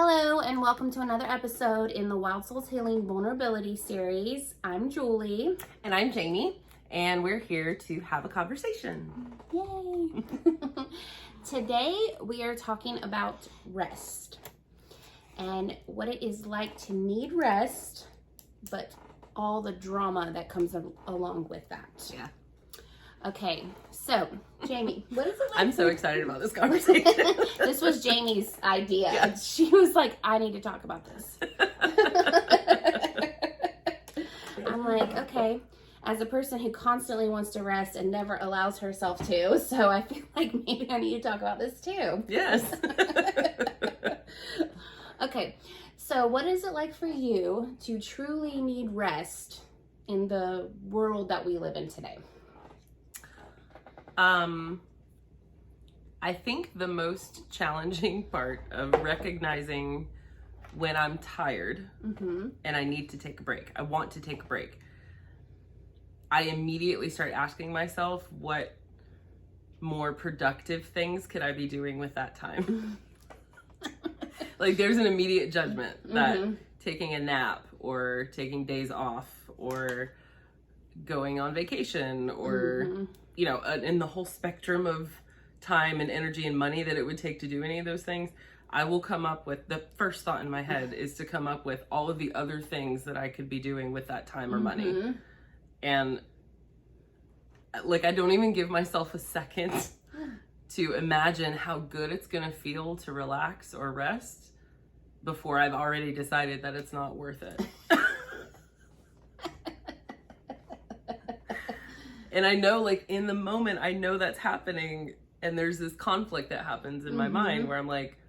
Hello, and welcome to another episode in the Wild Souls Healing Vulnerability series. I'm Julie. And I'm Jamie, and we're here to have a conversation. Yay! Today we are talking about rest and what it is like to need rest, but all the drama that comes along with that. Yeah. Okay, so Jamie, what is it like? I'm so excited about this conversation. This was Jamie's idea. Yeah. She was like, I need to talk about this. I'm like, okay, as a person who constantly wants to rest and never allows herself to, so I feel like maybe I need to talk about this too. Yes. Okay, so what is it like for you to truly need rest in the world that we live in today? I think the most challenging part of recognizing when I'm tired and I need to take a break, I want to take a break, I immediately start asking myself, what more productive things could I be doing with that time? Like, there's an immediate judgment that taking a nap or taking days off or going on vacation or, you know, in the whole spectrum of time and energy and money that it would take to do any of those things, I will come up with, the first thought in my head is to come up with all of the other things that I could be doing with that time or money. And like, I don't even give myself a second to imagine how good it's gonna feel to relax or rest before I've already decided that it's not worth it. And I know, like, in the moment, I know that's happening, and there's this conflict that happens in my mind where I'm like,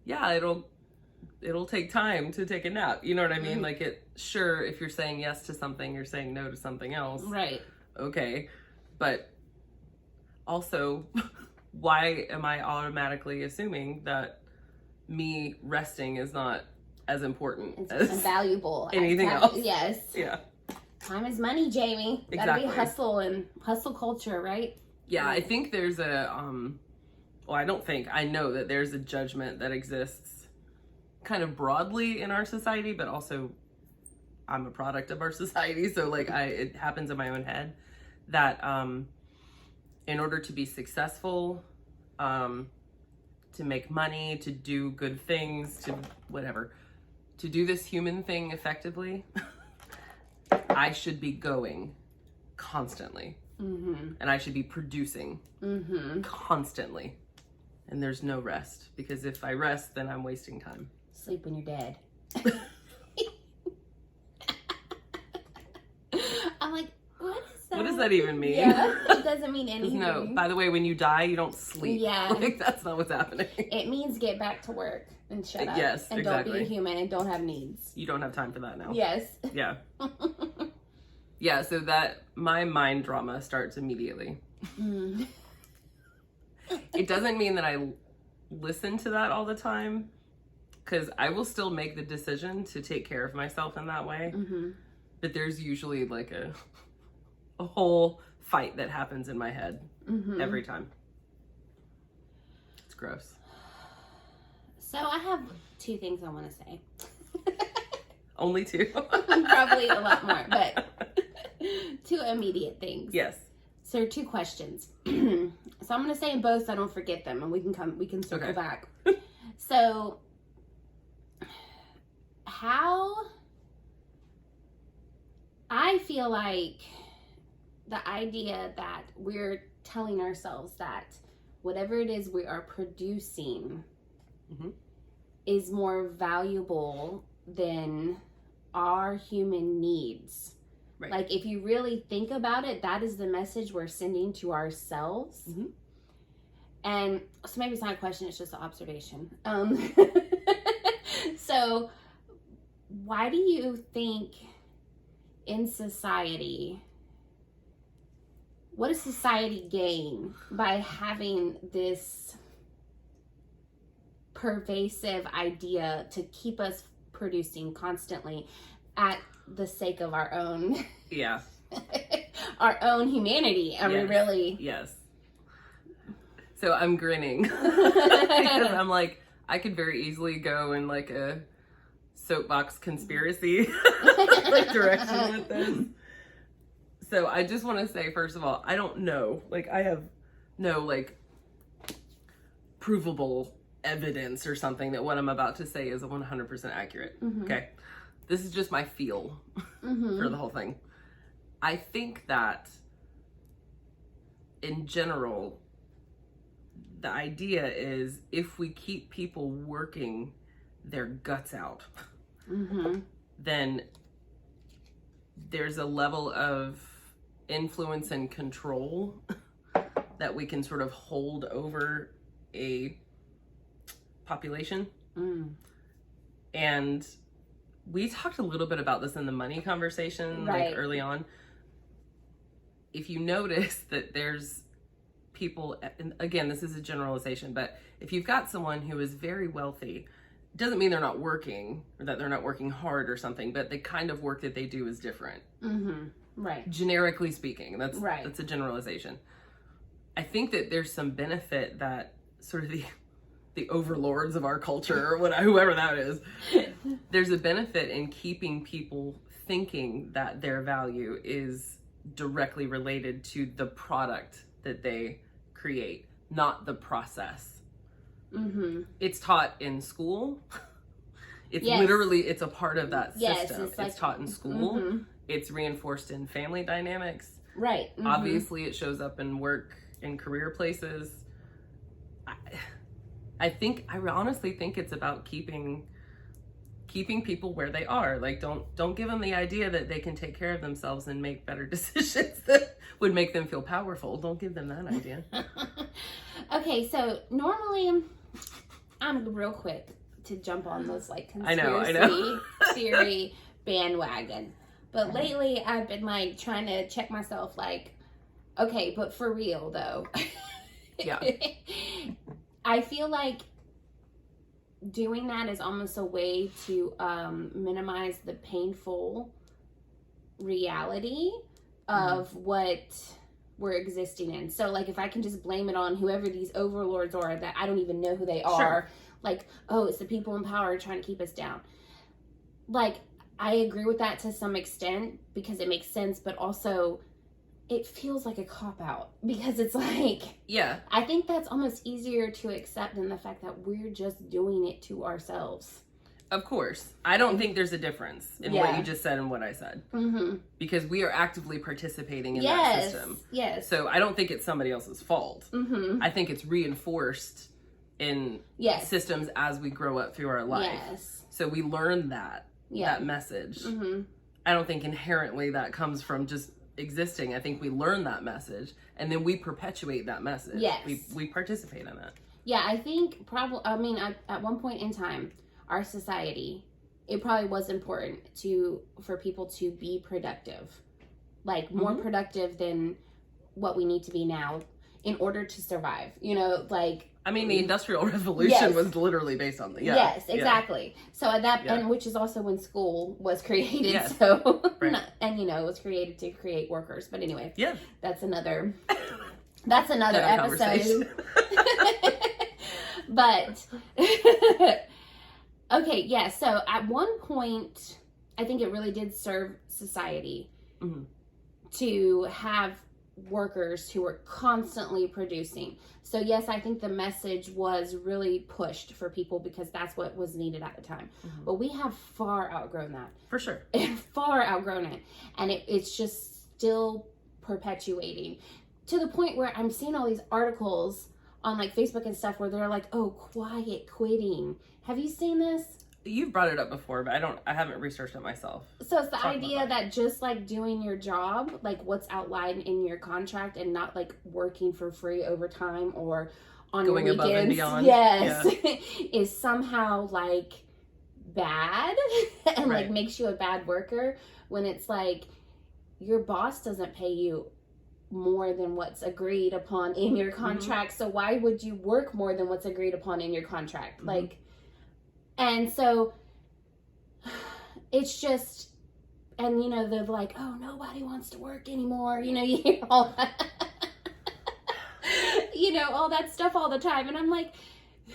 yeah, it'll take time to take a nap. You know what I mean? Like, sure, if you're saying yes to something, you're saying no to something else. Right. Okay. But also, why am I automatically assuming that me resting is not as important It's as valuable. anything else? Yes. Yeah. Time is money, Jamie. Exactly. Gotta be hustle and hustle culture, right? Yeah, I think there's I know that there's a judgment that exists kind of broadly in our society, but also I'm a product of our society. So like it happens in my own head that in order to be successful, to make money, to do good things, to whatever, to do this human thing effectively, I should be going constantly. And I should be producing constantly. And there's no rest, because if I rest, then I'm wasting time. Sleep when you're dead. I'm like, what is that? What does that even mean? Yeah, it doesn't mean anything. No, by the way, when you die, you don't sleep. Yeah. Like, that's not what's happening. It means get back to work and shut up. Yes, and exactly. don't be a human and don't have needs. You don't have time for that now. Yes. Yeah. Yeah, so that my mind drama starts immediately. It doesn't mean that I listen to that all the time, because I will still make the decision to take care of myself in that way. But there's usually like a whole fight that happens in my head every time. It's gross. So I have two things I want to say. Only two? Probably a lot more, but two immediate things. Yes. So 2 questions. So I'm going to say them both so I don't forget them, and we can circle back. So how I feel like the idea that we're telling ourselves that whatever it is we are producing is more valuable than our human needs. Right. Like, if you really think about it, that is the message we're sending to ourselves. And so maybe it's not a question, it's just an observation. So why do you think in society, what does society gain by having this pervasive idea to keep us producing constantly at the sake of our own our own humanity? Are we really? Yes. So I'm grinning because I'm like, I could very easily go in like a soapbox conspiracy like direction with this. So I just want to say, first of all, I don't know. Like, I have no like provable evidence or something that what I'm about to say is 100% accurate. Okay. This is just my feel for the whole thing. I think that in general, the idea is if we keep people working their guts out, then there's a level of influence and control that we can sort of hold over a population. And we talked a little bit about this in the money conversation, like early on. If you notice that there's people, and again, this is a generalization, but if you've got someone who is very wealthy, it doesn't mean they're not working or that they're not working hard or something, but the kind of work that they do is different. Right. Generically speaking, that's a generalization. I think that there's some benefit that sort of the overlords of our culture, or whoever that is, there's a benefit in keeping people thinking that their value is directly related to the product that they create, not the process. It's taught in school. It's literally, it's a part of that system. It's taught in school. It's reinforced in family dynamics. Right. Obviously, it shows up in work and career places. I honestly think it's about keeping people where they are. Like, don't give them the idea that they can take care of themselves and make better decisions that would make them feel powerful. Don't give them that idea. Okay, so normally I'm real quick to jump on those like conspiracy theory bandwagon. But lately I've been like trying to check myself like, okay, but for real though. Yeah. I feel like doing that is almost a way to minimize the painful reality of what we're existing in. So like if I can just blame it on whoever these overlords are that I don't even know who they are, like, oh, it's the people in power trying to keep us down. Like, I agree with that to some extent because it makes sense, but also it feels like a cop-out because it's like, I think that's almost easier to accept than the fact that we're just doing it to ourselves. Of course. I don't think there's a difference in what you just said and what I said. Because we are actively participating in that system. Yes. So I don't think it's somebody else's fault. I think it's reinforced in systems as we grow up through our life. So we learn that message. I don't think inherently that comes from just existing. I think we learn that message and then we perpetuate that message. We participate in it. I think probably, I mean, at one point in time, our society, it probably was important for people to be productive, like more productive than what we need to be now in order to survive, you know, like, I mean, the Industrial Revolution was literally based on the Yes, exactly. So at that, and which is also when school was created. So, and you know, it was created to create workers. But anyway, that's another episode. But okay, so at one point, I think it really did serve society to have workers who were constantly producing. So yes, I think the message was really pushed for people because that's what was needed at the time. But we have far outgrown that. For sure. Far outgrown it. And it's just still perpetuating to the point where I'm seeing all these articles on like Facebook and stuff where they're like, oh, quiet quitting. Have you seen this? You've brought it up before, but I haven't researched it myself. So it's the idea that just like doing your job, like what's outlined in your contract and not like working for free overtime or on going your weekends, above and beyond. Is somehow like bad and like makes you a bad worker when it's like your boss doesn't pay you more than what's agreed upon in your contract. So why would you work more than what's agreed upon in your contract? Like, and so it's just, and you know, they're like, oh, nobody wants to work anymore. You know, you hear all that, you know, all that stuff all the time. And I'm like,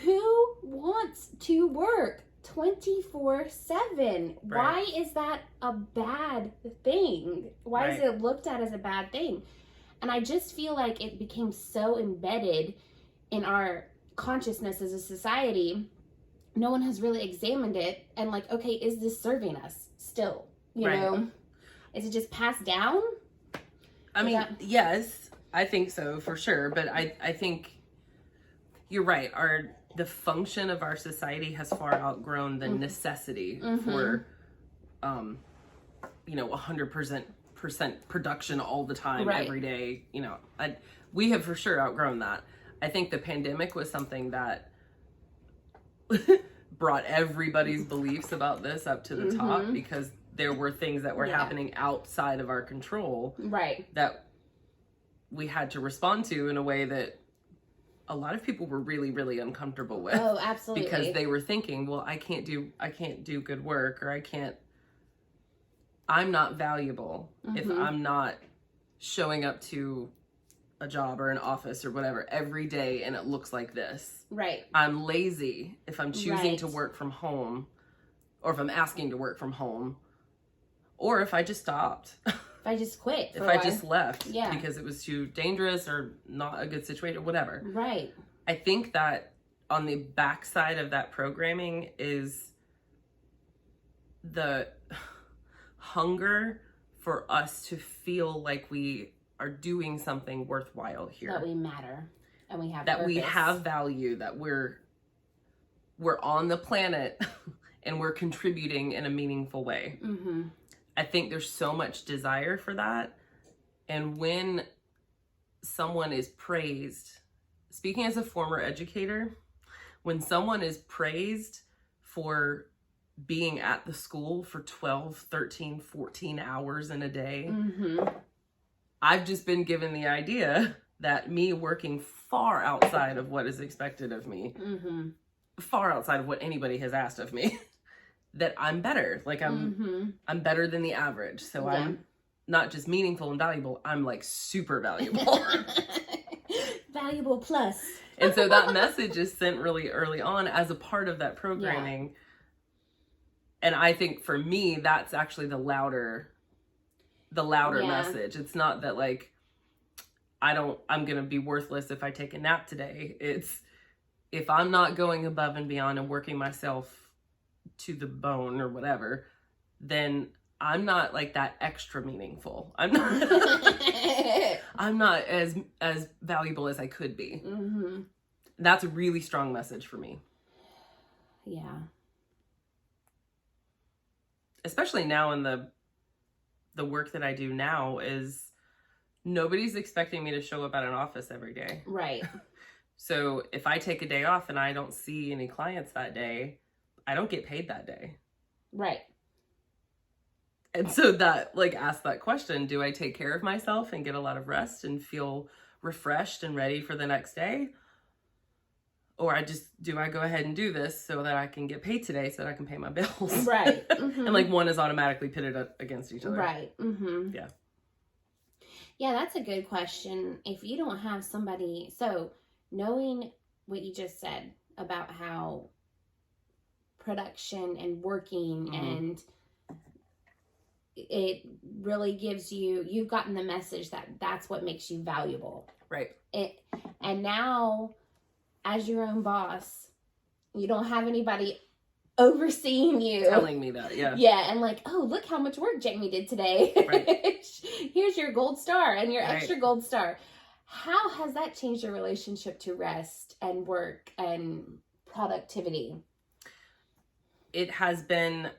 who wants wants to work 24/7. Why is that a bad thing? Why is it looked at as a bad thing? And I just feel like it became so embedded in our consciousness as a society. No one has really examined it and like, okay, is this serving us still? You know? Is it just passed down? I mean, yes, I think so for sure. But I think you're right. The function of our society has far outgrown the necessity for, 100% production all the time, every day. We have for sure outgrown that. I think the pandemic was something that brought everybody's beliefs about this up to the top, because there were things that were happening outside of our control, that we had to respond to in a way that a lot of people were really, really uncomfortable with. Oh, absolutely. Because they were thinking, well, I can't do good work, or I'm not valuable if I'm not showing up to a job or an office or whatever every day and it looks like this. Right. I'm lazy if I'm choosing to work from home, or if I'm asking to work from home, or if I just stopped. If I just quit. If I just left because it was too dangerous or not a good situation, whatever. Right. I think that on the backside of that programming is the hunger for us to feel like we are doing something worthwhile here. That we matter and we have that purpose. We have value, that we're on the planet and we're contributing in a meaningful way. I think there's so much desire for that. And when someone is praised, speaking as a former educator, when someone is praised for being at the school for 12, 13, 14 hours in a day, I've just been given the idea that me working far outside of what is expected of me, far outside of what anybody has asked of me, that I'm better. Like I'm better than the average. So I'm not just meaningful and valuable, I'm like super valuable. Valuable plus. And so that message is sent really early on as a part of that programming. And I think for me, that's actually the louder message. It's not that like, I'm going to be worthless if I take a nap today. It's if I'm not going above and beyond and working myself to the bone or whatever, then I'm not like that extra meaningful. I'm not as valuable as I could be. That's a really strong message for me. Yeah. Especially now in the work that I do now is nobody's expecting me to show up at an office every day. Right. So if I take a day off and I don't see any clients that day, I don't get paid that day. Right. And so that like ask that question, do I take care of myself and get a lot of rest and feel refreshed and ready for the next day? Or do I go ahead and do this so that I can get paid today so that I can pay my bills? Right. And like one is automatically pitted up against each other. Right. Yeah. Yeah, that's a good question. If you don't have somebody, so knowing what you just said about how production and working and it really gives you've gotten the message that that's what makes you valuable. Right. And now as your own boss, you don't have anybody overseeing you. Telling me that, yeah. Yeah, and like, oh, look how much work Jamie did today. Right. Here's your gold star and your extra gold star. How has that changed your relationship to rest and work and productivity? It has been,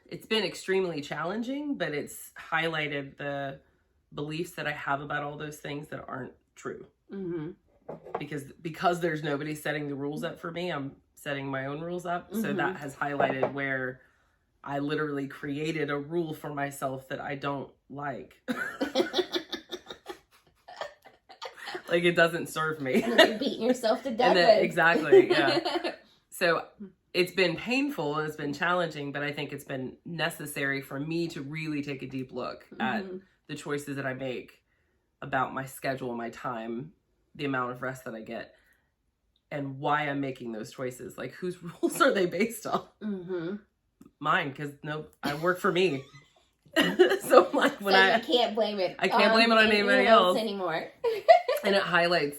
it's been extremely challenging, but it's highlighted the beliefs that I have about all those things that aren't true. Because there's nobody setting the rules up for me, I'm setting my own rules up. So that has highlighted where I literally created a rule for myself that I don't like. Like it doesn't serve me. And then you're beating yourself to death. Exactly, yeah. So it's been painful and it's been challenging, but I think it's been necessary for me to really take a deep look at the choices that I make about my schedule, my time, the amount of rest that I get and why I'm making those choices. Like, whose rules are they based on? Mm-hmm. Mine, because I work for me. So like when you can't blame it. I can't blame it on anybody else anymore. And it highlights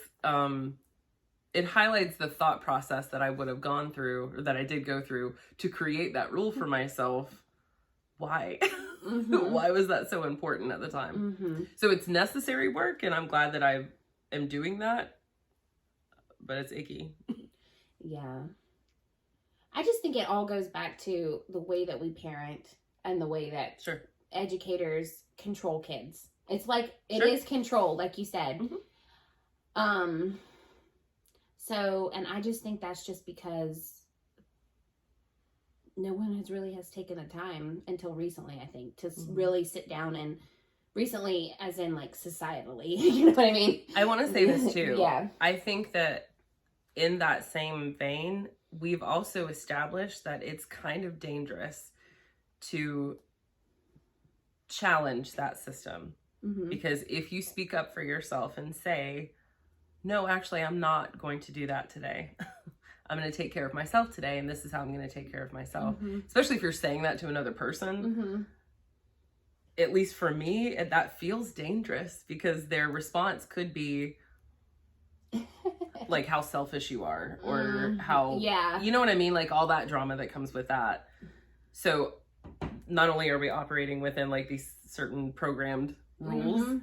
the thought process that I would have gone through, or that I did go through, to create that rule for myself. Why? Mm-hmm. Why was that so important at the time? Mm-hmm. So it's necessary work, and I'm glad that I am doing that, but it's icky. Yeah. I just think it all goes back to the way that we parent and the way that sure. educators control kids. It's like, it sure. is control, like you said. Mm-hmm. So, and I just think that's just because no one has taken the time until recently, I think, to really sit down and recently, as in like societally, you know what I mean? I want to say this too. Yeah. I think that in that same vein, we've also established that it's kind of dangerous to challenge that system. Mm-hmm. Because if you speak up for yourself and say, no, actually, I'm not going to do that today. I'm going to take care of myself today, and this is how I'm going to take care of myself. Mm-hmm. Especially if you're saying that to another person. Mm-hmm. At least for me, that feels dangerous, because their response could be like how selfish you are, or how, you know what I mean? Like all that drama that comes with that. So not only are we operating within like these certain programmed rules, mm-hmm.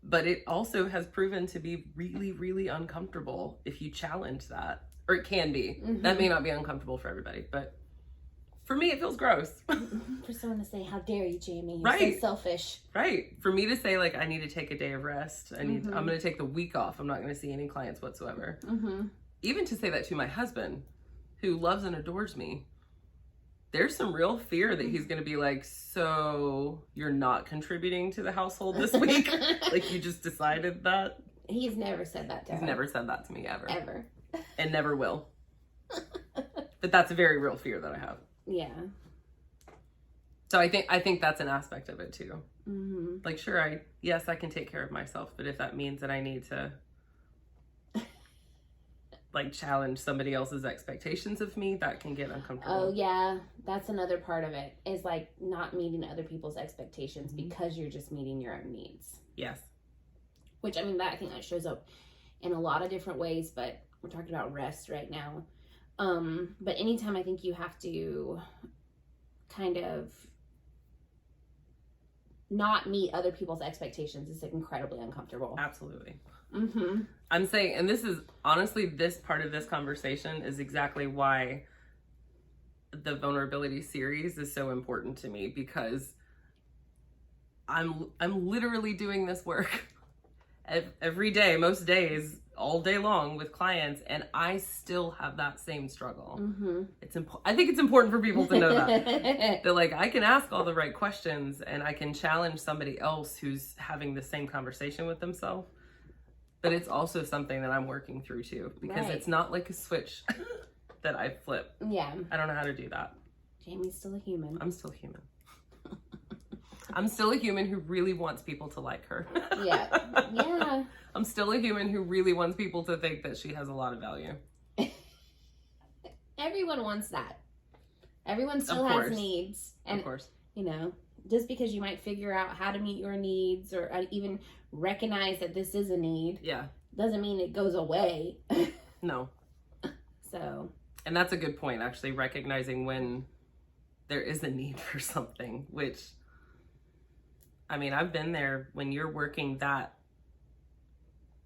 but it also has proven to be really, really uncomfortable if you challenge that. Or it can be. Mm-hmm. That may not be uncomfortable for everybody, but for me, it feels gross. For someone to say, how dare you, Jamie? You're right. so selfish. Right. For me to say, like, I need to take a day of rest. I'm going to take the week off. I'm not going to see any clients whatsoever. Mm-hmm. Even to say that to my husband, who loves and adores me, there's some real fear that he's going to be like, so you're not contributing to the household this week? Like, you just decided that? He's never said that to me. He's never said that to me, ever. Ever. And never will. But that's a very real fear that I have. Yeah. So I think that's an aspect of it too. Mm-hmm. Like, sure, yes, I can take care of myself, but if that means that I need to like challenge somebody else's expectations of me, that can get uncomfortable. Oh yeah, that's another part of it, is like not meeting other people's expectations because you're just meeting your own needs. Yes. Which, I mean, I think that shows up in a lot of different ways, but we're talking about rest right now. But anytime I think you have to kind of not meet other people's expectations, it's incredibly uncomfortable. Absolutely. Mm-hmm. I'm saying, and this is honestly, this part of this conversation is exactly why the vulnerability series is so important to me, because I'm literally doing this work every day, most days, all day long with clients, and I still have that same struggle. Mm-hmm. I think it's important for people to know that like, I can ask all the right questions and I can challenge somebody else who's having the same conversation with themselves, but it's also something that I'm working through too, because It's not like a switch that I flip. Yeah. I don't know how to do that. Jamie's still a human. I'm still human. I'm still a human who really wants people to like her. Yeah. I'm still a human who really wants people to think that she has a lot of value. Everyone wants that. Everyone still has needs. And, of course. You know, just because you might figure out how to meet your needs, or even recognize that this is a need, doesn't mean it goes away. No. So. And that's a good point, actually, recognizing when there is a need for something, which, I mean, I've been there when you're working that,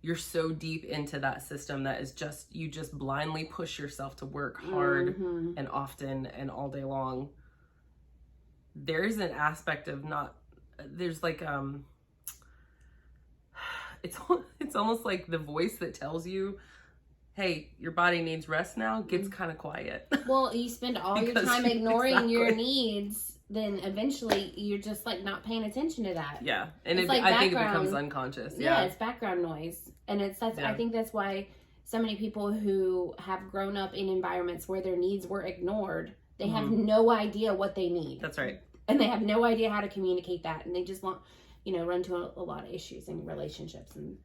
you're so deep into that system that is just, you just blindly push yourself to work hard and often and all day long. There's an aspect of there's like, it's almost like the voice that tells you, hey, your body needs rest now, gets kind of quiet. Well, you spend all your time ignoring your needs, then eventually you're just like not paying attention to that. Yeah, and I think it becomes unconscious. Yeah, it's background noise, and I think that's why so many people who have grown up in environments where their needs were ignored, they have no idea what they need. That's right. And they have no idea how to communicate that, and they just want, run to a lot of issues in relationships and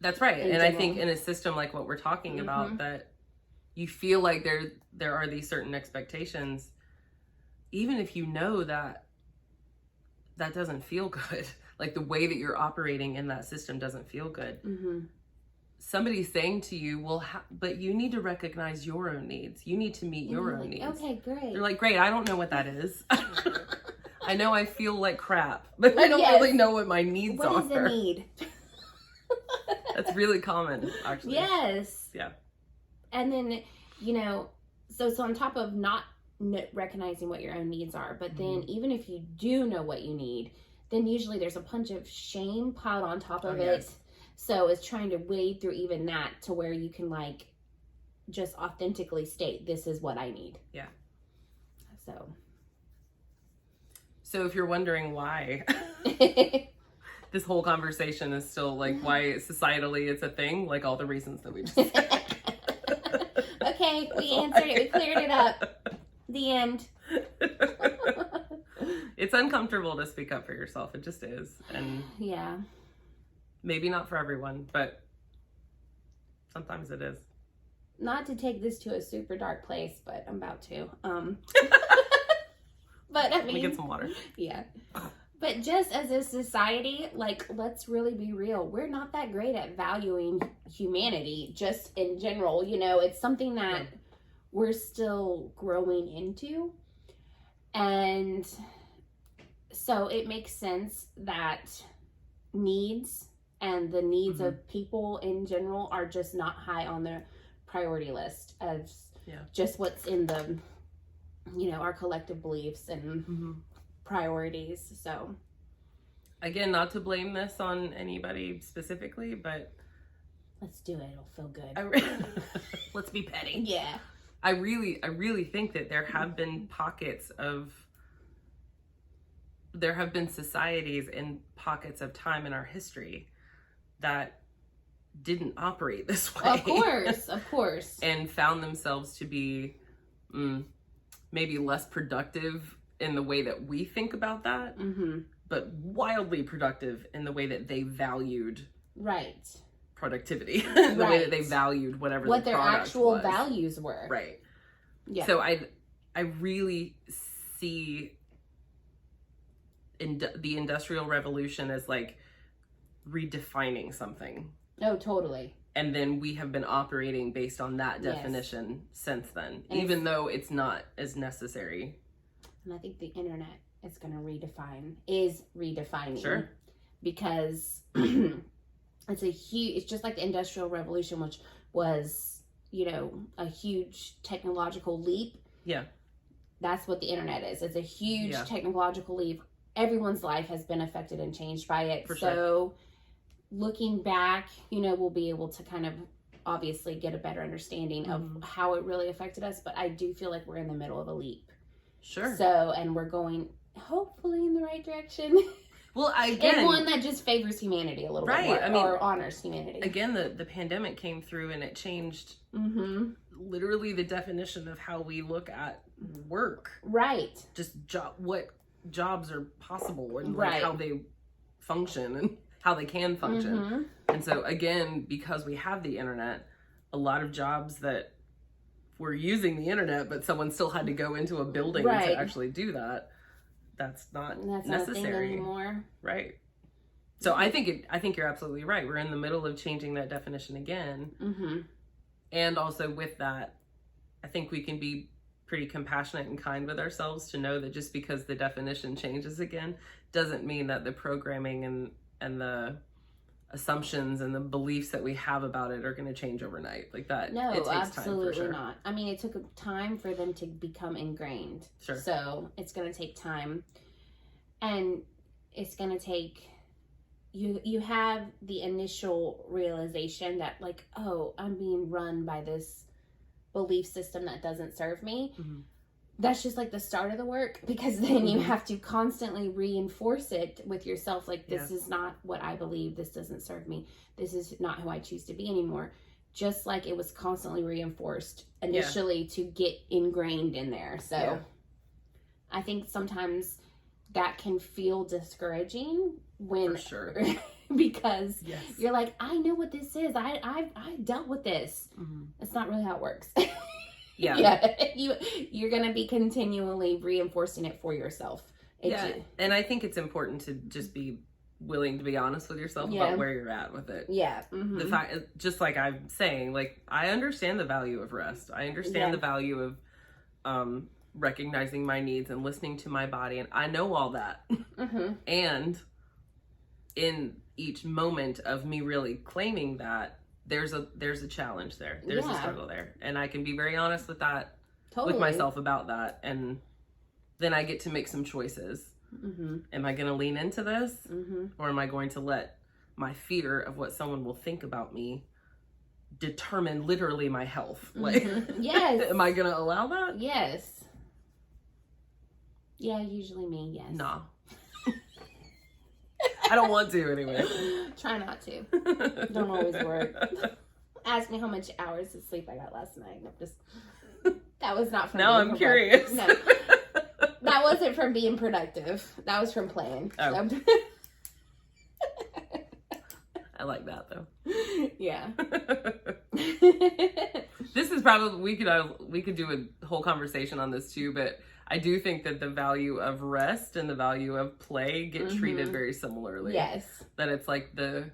That's right. in And I general. think in a system like what we're talking about, that you feel like there are these certain expectations, even if you know that that doesn't feel good, like the way that you're operating in that system doesn't feel good. Somebody's saying to you, well, but you need to recognize your own needs. You need to meet your own needs. Okay, great. You're like, great, I don't know what that is. I know I feel like crap, but I don't really know what my needs are. What is the need? That's really common, actually. Yes. Yeah. And then, so on top of not recognizing what your own needs are, but then even if you do know what you need, then usually there's a bunch of shame piled on top of it. Yes. So it's trying to wade through even that to where you can like just authentically state, this is what I need. Yeah. So if you're wondering why this whole conversation is still like why societally it's a thing, like all the reasons that we just said. Okay, we answered it. We cleared it up. The end. It's uncomfortable to speak up for yourself. It just is. And yeah. Maybe not for everyone, but sometimes it is. Not to take this to a super dark place, but I'm about to. But I mean, let me get some water. Yeah. But just as a society, like, let's really be real. We're not that great at valuing humanity, just in general. It's something that we're still growing into. And so it makes sense that needs and the needs of people in general are just not high on the priority list of just what's in the, our collective beliefs and priorities. So again, not to blame this on anybody specifically, but let's do it. It'll feel good. Let's be petty. Yeah. I really think that there have been societies and pockets of time in our history that didn't operate this way. Of course. And found themselves to be maybe less productive in the way that we think about that, but wildly productive in the way that they valued productivity, the way that they valued what their actual values were. Right. Yeah. So I really see the Industrial Revolution as like redefining something. Oh, totally. And then we have been operating based on that definition since then, and even though it's not as necessary. And I think the internet is redefining. Sure. Because it's just like the Industrial Revolution, which was, a huge technological leap. Yeah. That's what the internet is. It's a huge technological leap. Everyone's life has been affected and changed by it. For sure. So looking back, we'll be able to kind of obviously get a better understanding of how it really affected us. But I do feel like we're in the middle of a leap. Sure. So, and we're going hopefully in the right direction. Well, again, and one that just favors humanity a little bit more, or honors humanity. Again, the pandemic came through and it changed literally the definition of how we look at work. Right. Just what jobs are possible and like how they function and how they can function. And so again, because we have the internet, a lot of jobs that were using the internet, but someone still had to go into a building to actually do that. That's not necessary not a thing anymore. Right. So I think you're absolutely right. We're in the middle of changing that definition again. And also with that, I think we can be pretty compassionate and kind with ourselves to know that just because the definition changes again doesn't mean that the programming and the assumptions and the beliefs that we have about it are going to change overnight like that. No, it takes absolutely time for sure. not. I mean, it took time for them to become ingrained. Sure. So it's going to take time, and it's going to take you have the initial realization that like, oh, I'm being run by this belief system that doesn't serve me. That's just like the start of the work, because then you have to constantly reinforce it with yourself. Like, this is not what I believe. This doesn't serve me. This is not who I choose to be anymore. Just like it was constantly reinforced initially to get ingrained in there. So I think sometimes that can feel discouraging when, for sure. because Yes. you're like, I know what this is. I've dealt with this. Mm-hmm. It's not really how it works. Yeah. Yeah. You're going to be continually reinforcing it for yourself. And I think it's important to just be willing to be honest with yourself Yeah. about where you're at with it. Yeah. Mm-hmm. The fact, just like I'm saying, like, I understand the value of rest. I understand the value of recognizing my needs and listening to my body, and I know all that. Mm-hmm. And in each moment of me really claiming that, there's a challenge there. There's a struggle there, and I can be very honest with that, with myself about that, and then I get to make some choices. Mm-hmm. Am I going to lean into this, or am I going to let my fear of what someone will think about me determine literally my health? Like, yes. Am I going to allow that? Yes. Yeah, usually me, yes. Nah. I don't want to anyway. Try not to. Don't always work. Ask me how much hours of sleep I got last night. That was not from now I'm curious. No. That wasn't from being productive. That was from playing. Oh. I like that though. Yeah. This is probably, we could do a whole conversation on this too, but I do think that the value of rest and the value of play get treated very similarly. Yes. That it's like the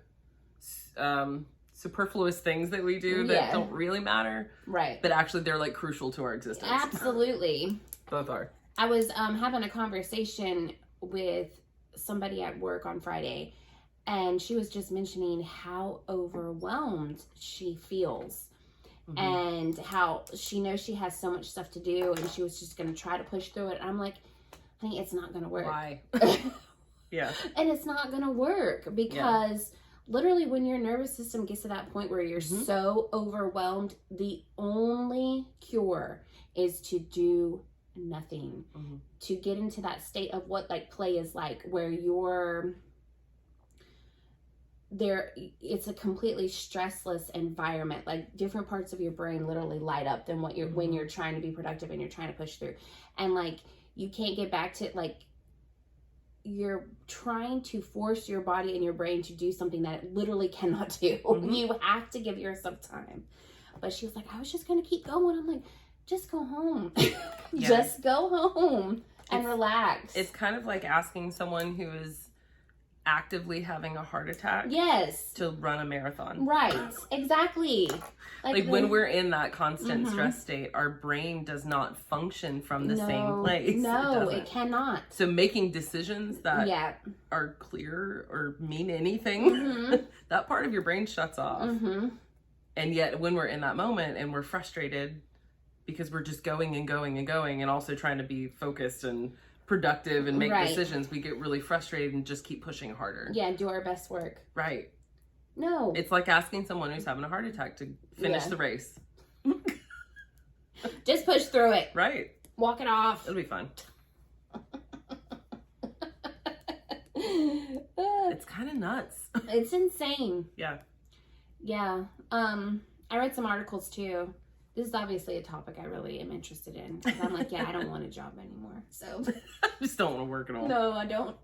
superfluous things that we do that don't really matter. Right. But actually they're like crucial to our existence. Absolutely. Both are. I was having a conversation with somebody at work on Friday, and she was just mentioning how overwhelmed she feels. And how she knows she has so much stuff to do, and she was just going to try to push through it. And I'm like, honey, it's not going to work. Why? Yeah. And it's not going to work because literally when your nervous system gets to that point where you're so overwhelmed, the only cure is to do nothing. To get into that state of what like play is like, where you're there, it's a completely stressless environment. Like different parts of your brain literally light up than what you're when you're trying to be productive and you're trying to push through. And like you can't get back to like, you're trying to force your body and your brain to do something that it literally cannot do. You have to give yourself time. But she was like, I was just gonna keep going. I'm like, just go home. Just go home and relax. It's kind of like asking someone who is actively having a heart attack to run a marathon. Right. Exactly. Like when we're in that constant stress state, our brain does not function from the same place. No, it cannot. So making decisions that are clear or mean anything, that part of your brain shuts off. And yet when we're in that moment and we're frustrated because we're just going and going and going and also trying to be focused and productive and make decisions, we get really frustrated and just keep pushing harder. Yeah, do our best work. Right. No. It's like asking someone who's having a heart attack to finish the race. Just push through it. Right. Walk it off. It'll be fun. It's kind of nuts. It's insane. Yeah. Yeah. I read some articles too. This is obviously a topic I really am interested in. Because I'm like, I don't want a job anymore. So I just don't want to work at all. No, I don't.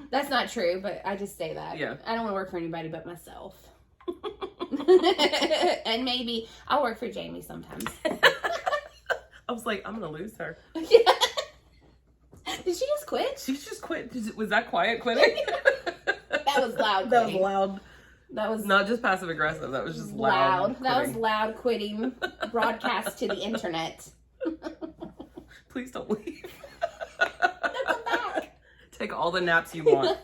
That's not true, but I just say that. Yeah. I don't want to work for anybody but myself. And maybe I'll work for Jamie sometimes. I was like, I'm going to lose her. Did she just quit? She just quit. Was that quiet quitting? That was loud. That was loud. That was not just passive aggressive. That was just loud. That was loud quitting. Broadcast to the internet. Please don't leave. No, come back. Take all the naps you want.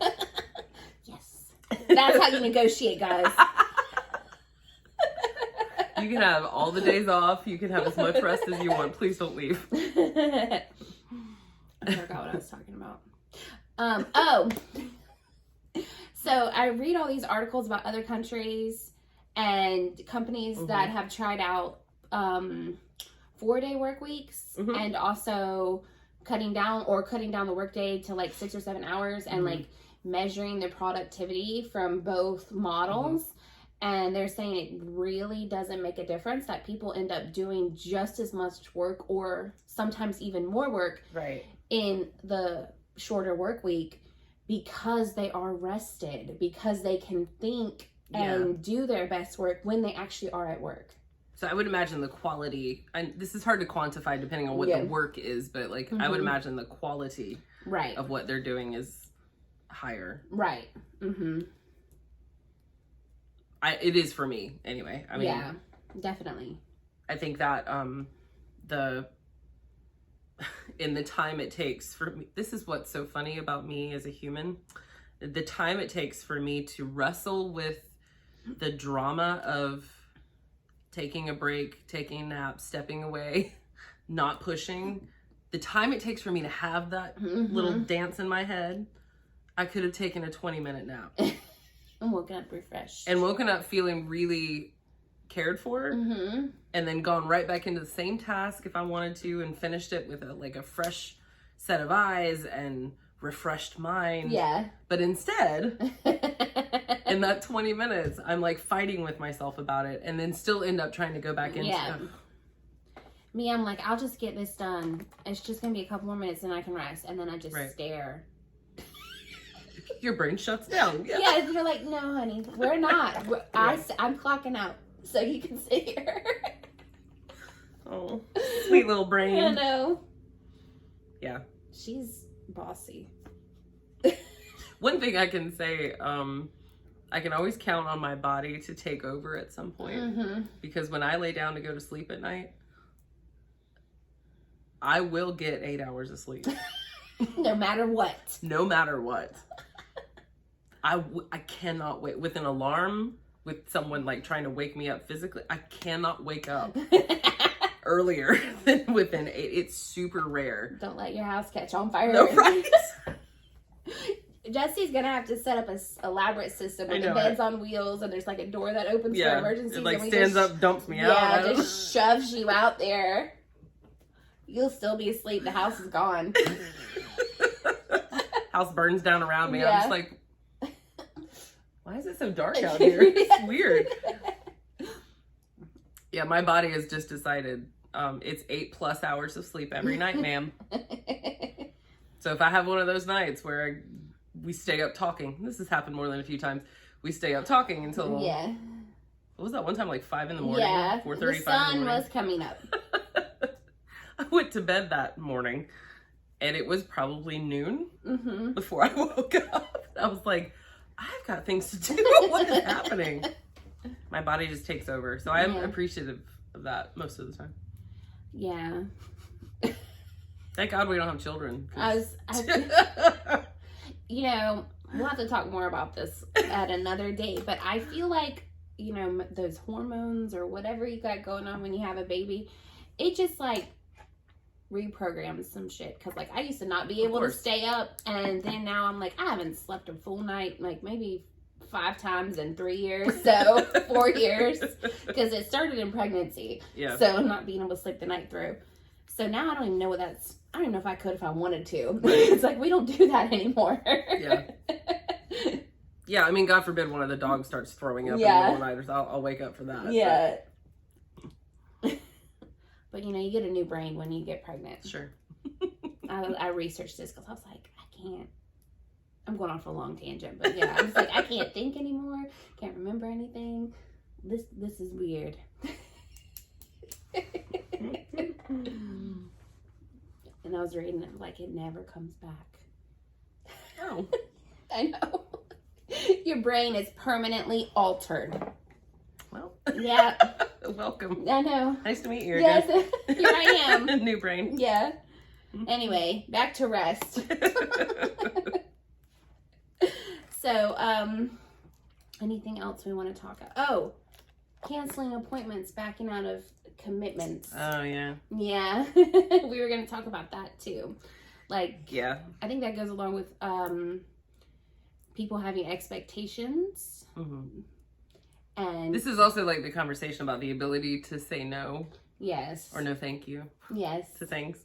Yes. That's how you negotiate, guys. You can have all the days off. You can have as much rest as you want. Please don't leave. I forgot what I was talking about. So I read all these articles about other countries and companies that have tried out 4-day work weeks and also cutting down the workday to like 6 or 7 hours and like measuring the productivity from both models. And they're saying it really doesn't make a difference, that people end up doing just as much work or sometimes even more work in the shorter work week because they are rested, because they can think and do their best work when they actually are at work. So I would imagine the quality, and this is hard to quantify depending on what the work is, but like I would imagine the quality of what they're doing is higher. Right. It is for me anyway. I mean, yeah, definitely. I think that in the time it takes for me, this is what's so funny about me as a human, the time it takes for me to wrestle with the drama of taking a break, taking a nap, stepping away, not pushing, the time it takes for me to have that little dance in my head, I could have taken a 20-minute nap. And woken up refreshed. And woken up feeling really cared for, and then gone right back into the same task if I wanted to, and finished it with a fresh set of eyes and refreshed mind. Yeah. But instead, in that 20 minutes, I'm like fighting with myself about it, and then still end up trying to go back into it. Me, I'm like, I'll just get this done. It's just gonna be a couple more minutes and I can rest. And then I just stare. Your brain shuts down. Yeah, you're like, no, honey, we're not. I'm clocking out, so you can sit here. Oh, sweet little brain. I know. Yeah. She's bossy. One thing I can say, I can always count on my body to take over at some point, because when I lay down to go to sleep at night, I will get 8 hours of sleep. No matter what. No matter what. I cannot wait. With an alarm, with someone like trying to wake me up physically, I cannot wake up earlier than within 8. It's super rare. Don't let your house catch on fire. No, right? Jesse's gonna have to set up an elaborate system with the beds on wheels, and there's like a door that opens for emergencies. It like stands up, dumps me out. Yeah, just shoves you out there. You'll still be asleep. The house is gone. House burns down around me. I'm just like, why is it so dark out here? It's weird. Yeah, my body has just decided it's 8+ hours of sleep every night, ma'am. So if I have one of those nights where we stay up talking, this has happened more than a few times. We stay up talking until what was that one time, like 5 in the morning? Yeah, 4:35 the sun was coming up. I went to bed that morning, and it was probably noon before I woke up. I was like, I've got things to do. What is happening? My body just takes over. So I am appreciative of that most of the time. Yeah. Thank God we don't have children. You know, we'll have to talk more about this at another day, but I feel like, you know, those hormones or whatever you got going on when you have a baby, it just like reprograms some shit. Because like I used to not be able to stay up, and then now I'm like, I haven't slept a full night like maybe 5 times in 3 years, so 4 years, because it started in pregnancy. So not being able to sleep the night through. So now I don't even know what that's. I don't even know if I could if I wanted to. It's like we don't do that anymore. Yeah, I mean, God forbid one of the dogs starts throwing up in the middle of the night, I'll wake up for that. Yeah. But you know, you get a new brain when you get pregnant. Sure. I researched this because I was like, I can't. I'm going off a long tangent, but yeah, I was like, I can't think anymore. Can't remember anything. This is weird. And I was reading it like it never comes back. Oh. I know. Your brain is permanently altered. Well. Yeah. Welcome. I know. Nice to meet you again. Yes, here I am. New brain. Yeah. Anyway, back to rest. So, anything else we want to talk about? Oh, canceling appointments, backing out of commitments. Oh, yeah. Yeah. We were going to talk about that too. Like, yeah. I think that goes along with people having expectations. And this is also like the conversation about the ability to say no. Yes. Or no thank you. Yes. To things.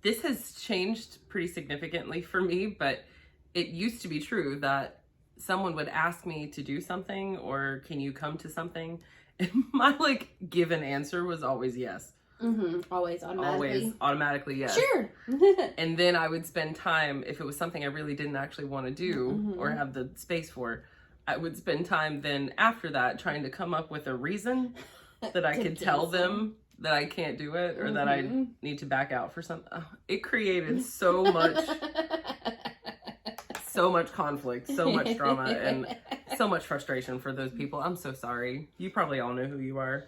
This has changed pretty significantly for me, but it used to be true that someone would ask me to do something or can you come to something? And my like given answer was always yes. Always automatically. Always automatically, yes. Sure. And then I would spend time, if it was something I really didn't actually want to do or have the space for, I would spend time then after that trying to come up with a reason that I could tell them that I can't do it or that I need to back out for something. Oh, it created so much conflict, so much drama, and so much frustration for those people. I'm so sorry. You probably all know who you are.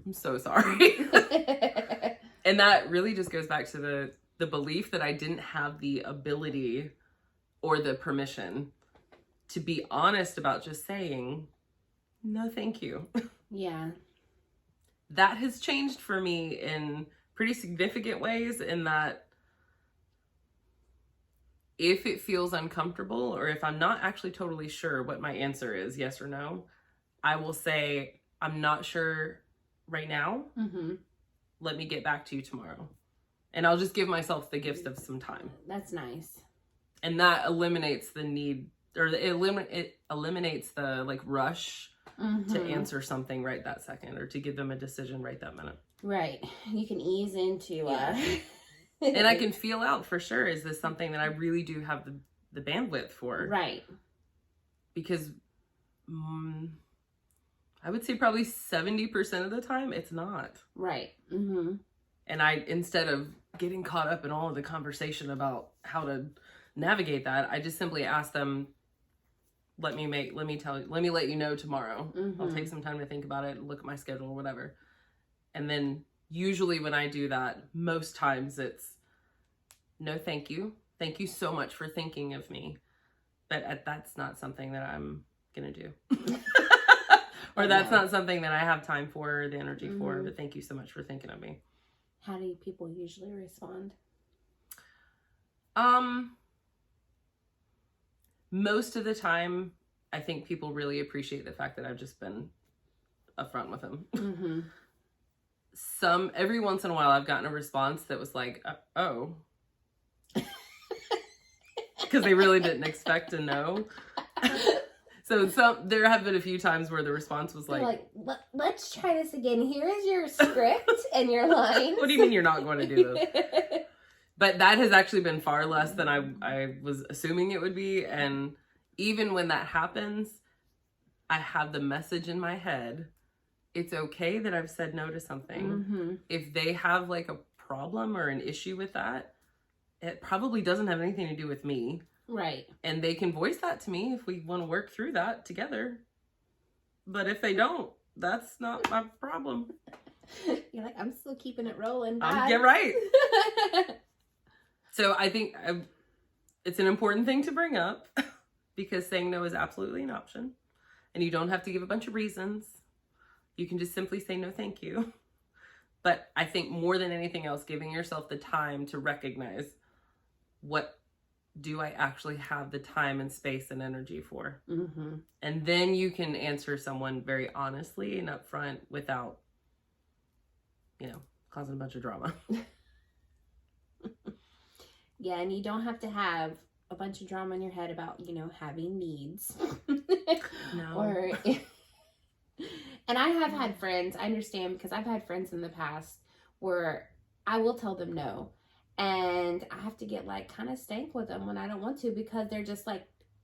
I'm so sorry. And that really just goes back to the belief that I didn't have the ability or the permission to be honest about just saying, no, thank you. Yeah. That has changed for me in pretty significant ways, in that if it feels uncomfortable or if I'm not actually totally sure what my answer is, yes or no, I will say, I'm not sure right now. Let me get back to you tomorrow. And I'll just give myself the gift of some time. That's nice. And that eliminates the need, or it eliminates the like rush to answer something right that second or to give them a decision right that minute. Right. You can ease into and I can feel out for sure, is this something that I really do have the bandwidth for? Right. Because I would say probably 70% of the time it's not. Right. And I, instead of getting caught up in all of the conversation about how to navigate that, I just simply ask them, let me let you know tomorrow. I'll take some time to think about it, look at my schedule or whatever. And then usually when I do that, most times it's, no, thank you. Thank you so much for thinking of me. But that's not something that I'm going to do. Or that's not something that I have time for or the energy for. But thank you so much for thinking of me. How do people usually respond? Most of the time, I think people really appreciate the fact that I've just been upfront with them. Every once in a while, I've gotten a response that was like, oh. Because they really didn't expect to know. So there have been a few times where the response was like, let's try this again. Here is your script and your lines. What do you mean you're not going to do this? But that has actually been far less than I was assuming it would be. And even when that happens, I have the message in my head. It's okay that I've said no to something. If they have like a problem or an issue with that, it probably doesn't have anything to do with me. Right. And they can voice that to me if we want to work through that together. But if they don't, that's not my problem. You're like, I'm still keeping it rolling. Yeah, right. So I think it's an important thing to bring up, because saying no is absolutely an option. And you don't have to give a bunch of reasons. You can just simply say no, thank you. But I think more than anything else, giving yourself the time to recognize, what do I actually have the time and space and energy for? And then you can answer someone very honestly and upfront without, causing a bunch of drama. Yeah, and you don't have to have a bunch of drama in your head about, having needs. No. And I have had friends, I understand, because I've had friends in the past where I will tell them no. And I have to get kind of stank with them when I don't want to, because they're just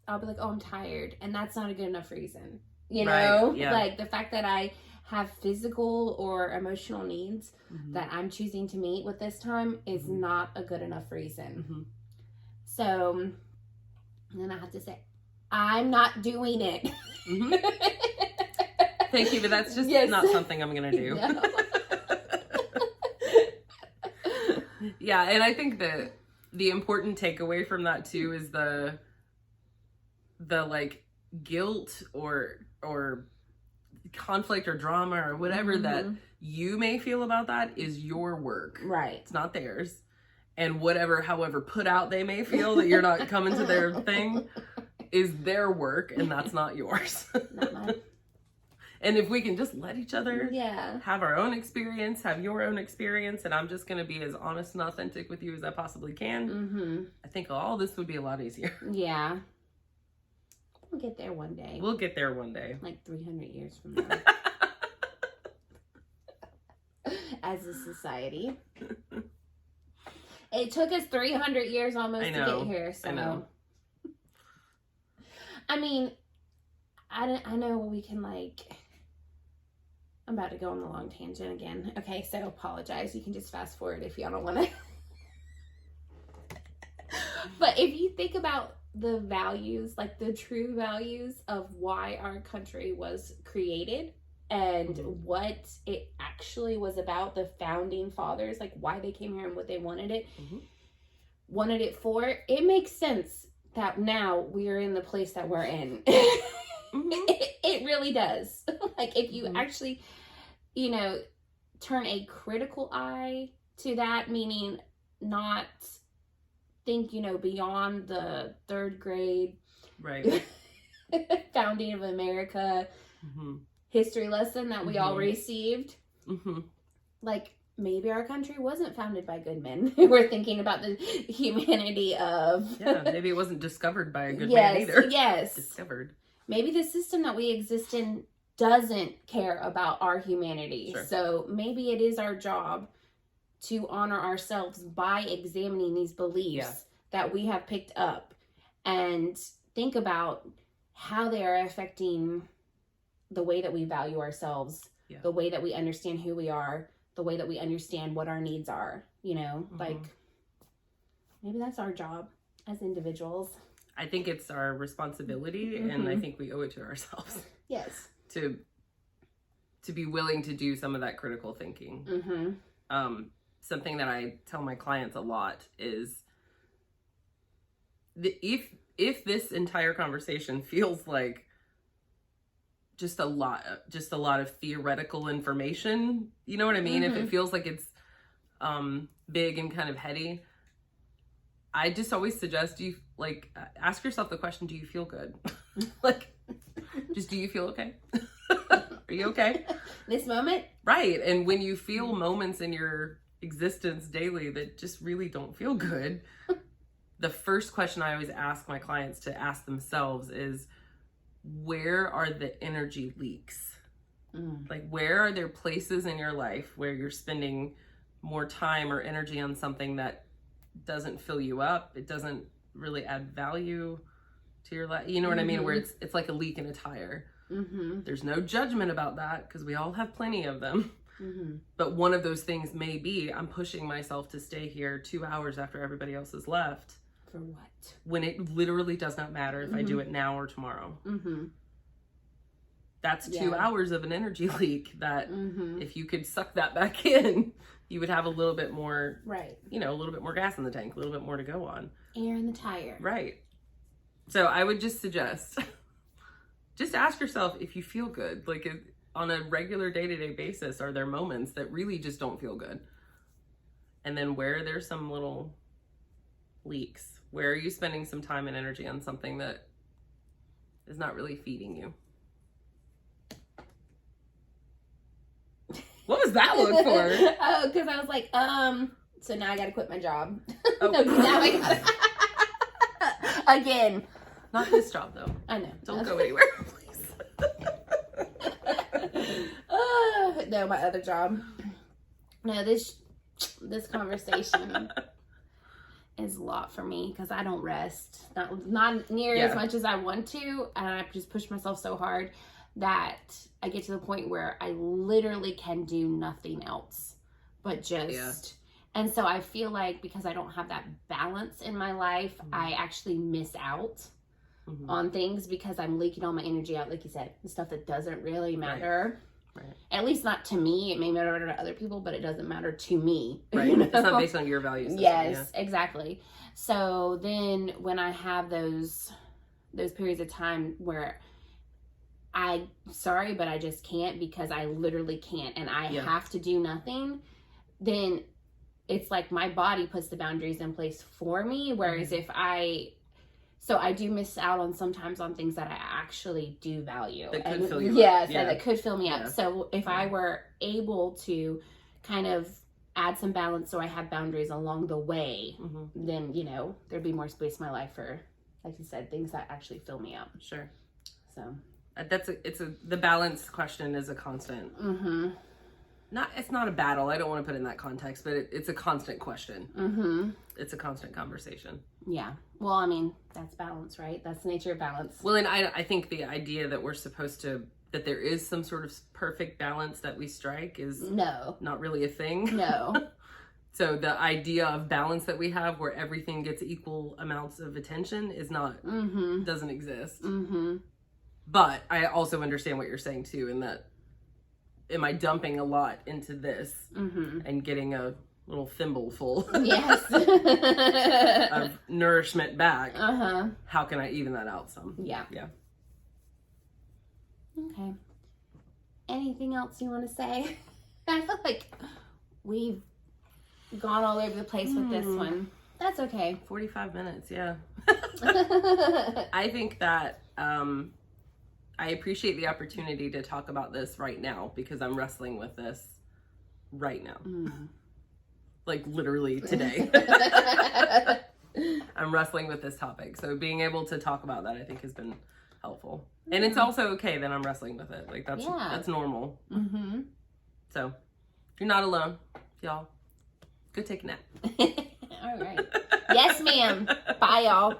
I'll be like, oh, I'm tired. And that's not a good enough reason. Right, yeah. The fact that I have physical or emotional needs that I'm choosing to meet with this time is not a good enough reason. So then I have to say, I'm not doing it. Thank you, but that's just not something I'm going to do. No. Yeah, and I think that the important takeaway from that too is the guilt or conflict or drama or whatever that you may feel about that is your work. Right. It's not theirs. And however put out they may feel that you're not coming to their thing is their work, and that's not yours. Not mine. And if we can just let each other have our own experience, have your own experience, and I'm just going to be as honest and authentic with you as I possibly can, I think all this would be a lot easier. Yeah. We'll get there one day. We'll get there one day. 300 years from now. as a society. It took us 300 years almost to get here. So, I know. I mean, I know we can I'm about to go on the long tangent again. Okay, so apologize. You can just fast forward if y'all don't want to. But if you think about the values, like the true values of why our country was created and what it actually was about, the founding fathers, like why they came here and what they wanted it for, it makes sense that now we are in the place that we're in. It really does. Like if you actually, turn a critical eye to that, meaning not think, beyond the third grade right founding of America history lesson that we all received. Like maybe our country wasn't founded by good men. We're thinking about the humanity of maybe it wasn't discovered by a good man either. Discovered. Maybe the system that we exist in doesn't care about our humanity. Sure. So maybe it is our job to honor ourselves by examining these beliefs that we have picked up and think about how they are affecting the way that we value ourselves, the way that we understand who we are, the way that we understand what our needs are, like maybe that's our job as individuals. I think it's our responsibility and I think we owe it to ourselves. Yes. To be willing to do some of that critical thinking. Something that I tell my clients a lot is if this entire conversation feels like just a lot of theoretical information, you know what I mean? If it feels like it's big and kind of heady, I just always suggest you ask yourself the question, do you feel good? Just do you feel okay? Are you okay? This moment? Right. And when you feel moments in your existence daily that just really don't feel good, the first question I always ask my clients to ask themselves is, where are the energy leaks? Like, where are there places in your life where you're spending more time or energy on something that doesn't fill you up? It doesn't really add value to your life. You know what I mean? Where it's like a leak in a tire. There's no judgment about that because we all have plenty of them. But one of those things may be, I'm pushing myself to stay here 2 hours after everybody else has left. For what? When it literally does not matter if I do it now or tomorrow. That's 2 hours of an energy leak that if you could suck that back in, you would have a little bit more, right? A little bit more gas in the tank, a little bit more to go on. Air in the tire. Right. So I would just suggest, just ask yourself if you feel good. Like on a regular day-to-day basis, are there moments that really just don't feel good? And then where there's some little leaks, where are you spending some time and energy on something that is not really feeding you? What was that look for? Oh, because I was like, so now I gotta quit my job. Oh. No, now I gotta again. Not this job though. I know. Don't go anywhere, please. No, my other job. No, this conversation is a lot for me because I don't rest. Not near as much as I want to, and I just push myself so hard that I get to the point where I literally can do nothing else but just. And so I feel like because I don't have that balance in my life, I actually miss out on things because I'm leaking all my energy out, like you said, the stuff that doesn't really matter. Right. At least not to me. It may matter to other people, but it doesn't matter to me. Right. It's not based on your values. Yes, exactly. So then when I have those periods of time where sorry, but I just can't because I literally can't and I have to do nothing, then it's like my body puts the boundaries in place for me. Whereas if I do miss out on sometimes on things that I actually do value. That could fill you up. Yes, and that could fill me up. Yeah. So if I were able to kind of add some balance so I have boundaries along the way, then, there'd be more space in my life for, like you said, things that actually fill me up. Sure. So the balance question is a constant. it's not a battle. I don't want to put it in that context, but it's a constant question. Mm-hmm. It's a constant conversation. Yeah. Well, I mean, that's balance, right? That's the nature of balance. Well, and I think the idea that we're supposed to, that there is some sort of perfect balance that we strike is not really a thing. No. So the idea of balance that we have where everything gets equal amounts of attention is not, doesn't exist. Mm-hmm. But I also understand what you're saying too, in that, am I dumping a lot into this and getting a little thimbleful yes. of nourishment back? Uh-huh. How can I even that out some? Yeah. Yeah. Okay. Anything else you want to say? I feel like we've gone all over the place with this one. That's okay. 45 minutes, yeah. I think that I appreciate the opportunity to talk about this right now because I'm wrestling with this right now. Like literally today. I'm wrestling with this topic. So being able to talk about that I think has been helpful. And it's also okay that I'm wrestling with it. Like that's normal. So you're not alone, y'all. Go take a nap. All right. Yes, ma'am. Bye, y'all.